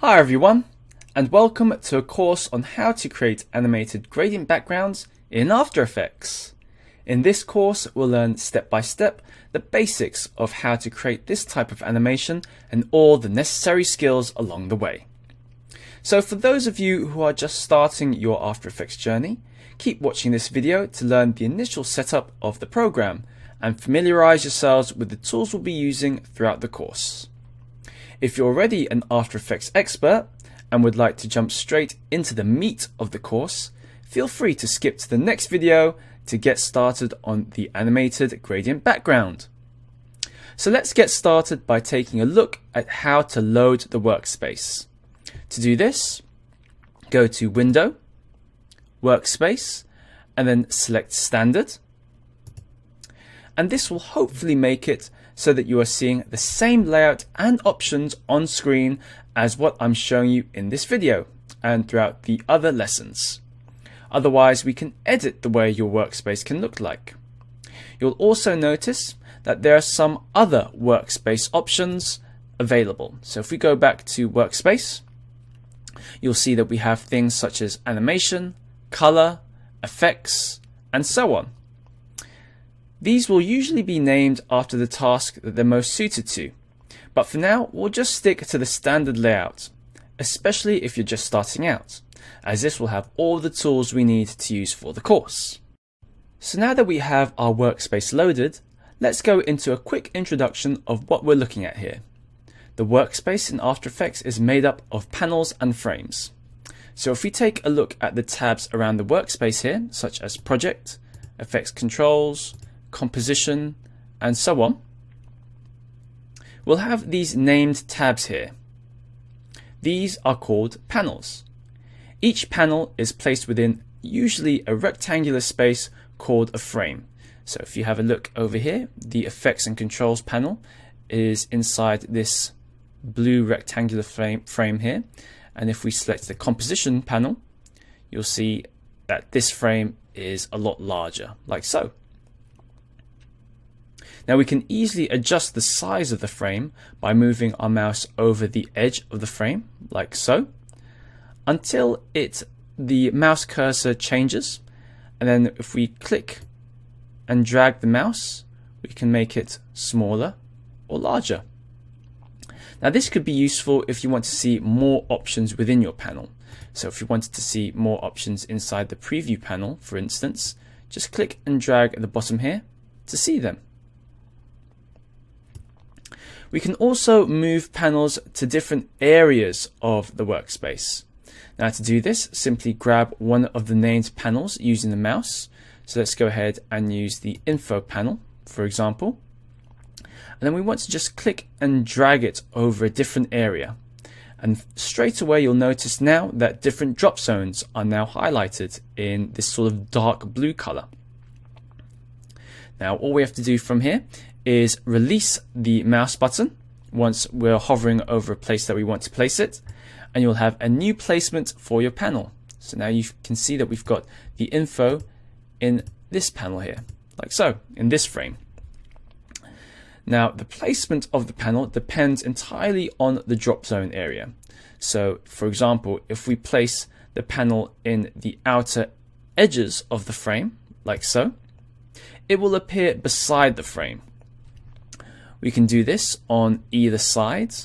Hi everyone, and welcome to a course on how to create animated gradient backgrounds in After Effects. In this course, we'll learn step by step the basics of how to create this type of animation and all the necessary skills along the way. So for those of you who are just starting your After Effects journey, keep watching this video to learn the initial setup of the program and familiarize yourselves with the tools we'll be using throughout the course. If you're already an After Effects expert and would like to jump straight into the meat of the course, feel free to skip to the next video to get started on the animated gradient background. So let's get started by taking a look at how to load the workspace. To do this, go to Window, Workspace, and then select Standard. And this will hopefully make it so that you are seeing the same layout and options on screen as what I'm showing you in this video and throughout the other lessons. Otherwise, we can edit the way your workspace can look like. You'll also notice that there are some other workspace options available. So if we go back to Workspace, you'll see that we have things such as animation, color, effects, and so on. These will usually be named after the task that they're most suited to, but for now we'll just stick to the standard layout, especially if you're just starting out, as this will have all the tools we need to use for the course. So now that we have our workspace loaded, let's go into a quick introduction of what we're looking at here. The workspace in After Effects is made up of panels and frames. So if we take a look at the tabs around the workspace here, such as Project, Effects Controls, Composition, and so on, we'll have these named tabs here. These are called panels. Each panel is placed within usually a rectangular space called a frame. So if you have a look over here, the Effects and Controls panel is inside this blue rectangular frame here. And if we select the Composition panel, you'll see that this frame is a lot larger, like so. Now we can easily adjust the size of the frame by moving our mouse over the edge of the frame, like so, until the mouse cursor changes. And then if we click and drag the mouse, we can make it smaller or larger. Now this could be useful if you want to see more options within your panel. So if you wanted to see more options inside the preview panel, for instance, just click and drag at the bottom here to see them. We can also move panels to different areas of the workspace. Now to do this, simply grab one of the named panels using the mouse. So let's go ahead and use the Info panel, for example. And then we want to just click and drag it over a different area. And straight away you'll notice now that different drop zones are now highlighted in this sort of dark blue color. Now all we have to do from here is release the mouse button once we're hovering over a place that we want to place it, and you'll have a new placement for your panel. So now you can see that we've got the info in this panel here, like so, in this frame. Now the placement of the panel depends entirely on the drop zone area. So for example, if we place the panel in the outer edges of the frame, like so, it will appear beside the frame. We can do this on either side,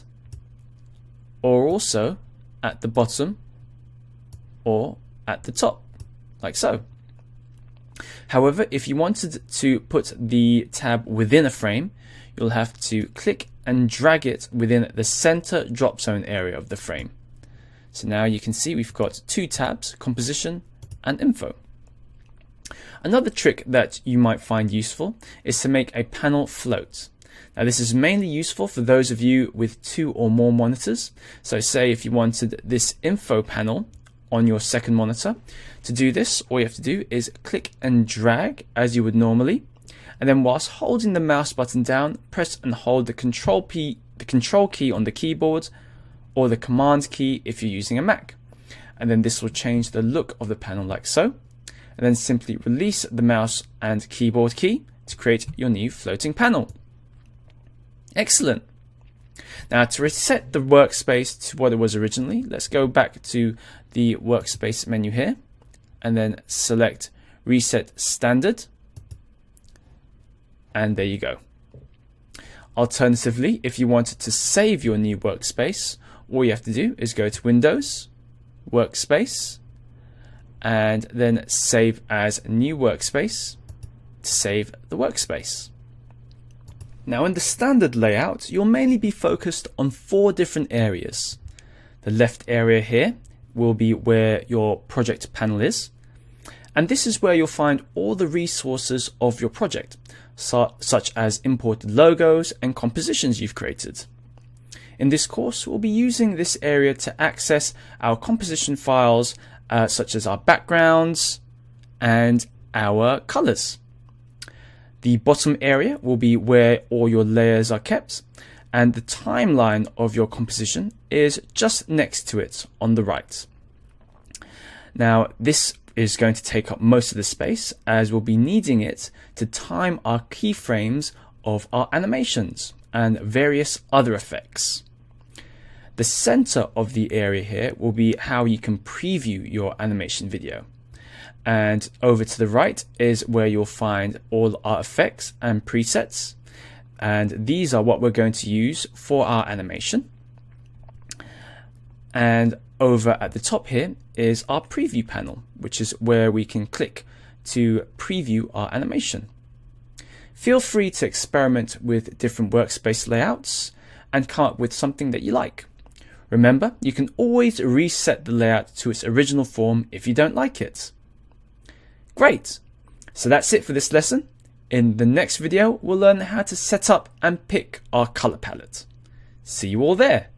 or also at the bottom or at the top, like so. However, if you wanted to put the tab within a frame, you'll have to click and drag it within the center drop zone area of the frame. So now you can see we've got two tabs, Composition and Info. Another trick that you might find useful is to make a panel float. Now this is mainly useful for those of you with 2 or more monitors. So say if you wanted this info panel on your second monitor. To do this, all you have to do is click and drag as you would normally. And then whilst holding the mouse button down, press and hold the control key on the keyboard, or the command key if you're using a Mac. And then this will change the look of the panel like so. And then simply release the mouse and keyboard key to create your new floating panel. Excellent. Now, to reset the workspace to what it was originally, let's go back to the workspace menu here and then select Reset Standard. And there you go. Alternatively, if you wanted to save your new workspace, all you have to do is go to Windows, Workspace, and then Save as New Workspace to save the workspace. Now, in the standard layout, you'll mainly be focused on 4 different areas. The left area here will be where your project panel is, and this is where you'll find all the resources of your project, such as imported logos and compositions you've created. In this course, we'll be using this area to access our composition files, such as our backgrounds and our colors. The bottom area will be where all your layers are kept, and the timeline of your composition is just next to it on the right. Now, this is going to take up most of the space, as we'll be needing it to time our keyframes of our animations and various other effects. The center of the area here will be how you can preview your animation video. And over to the right is where you'll find all our effects and presets. And these are what we're going to use for our animation. And over at the top here is our preview panel, which is where we can click to preview our animation. Feel free to experiment with different workspace layouts and come up with something that you like. Remember, you can always reset the layout to its original form if you don't like it. Great! So that's it for this lesson. In the next video, we'll learn how to set up and pick our color palette. See you all there.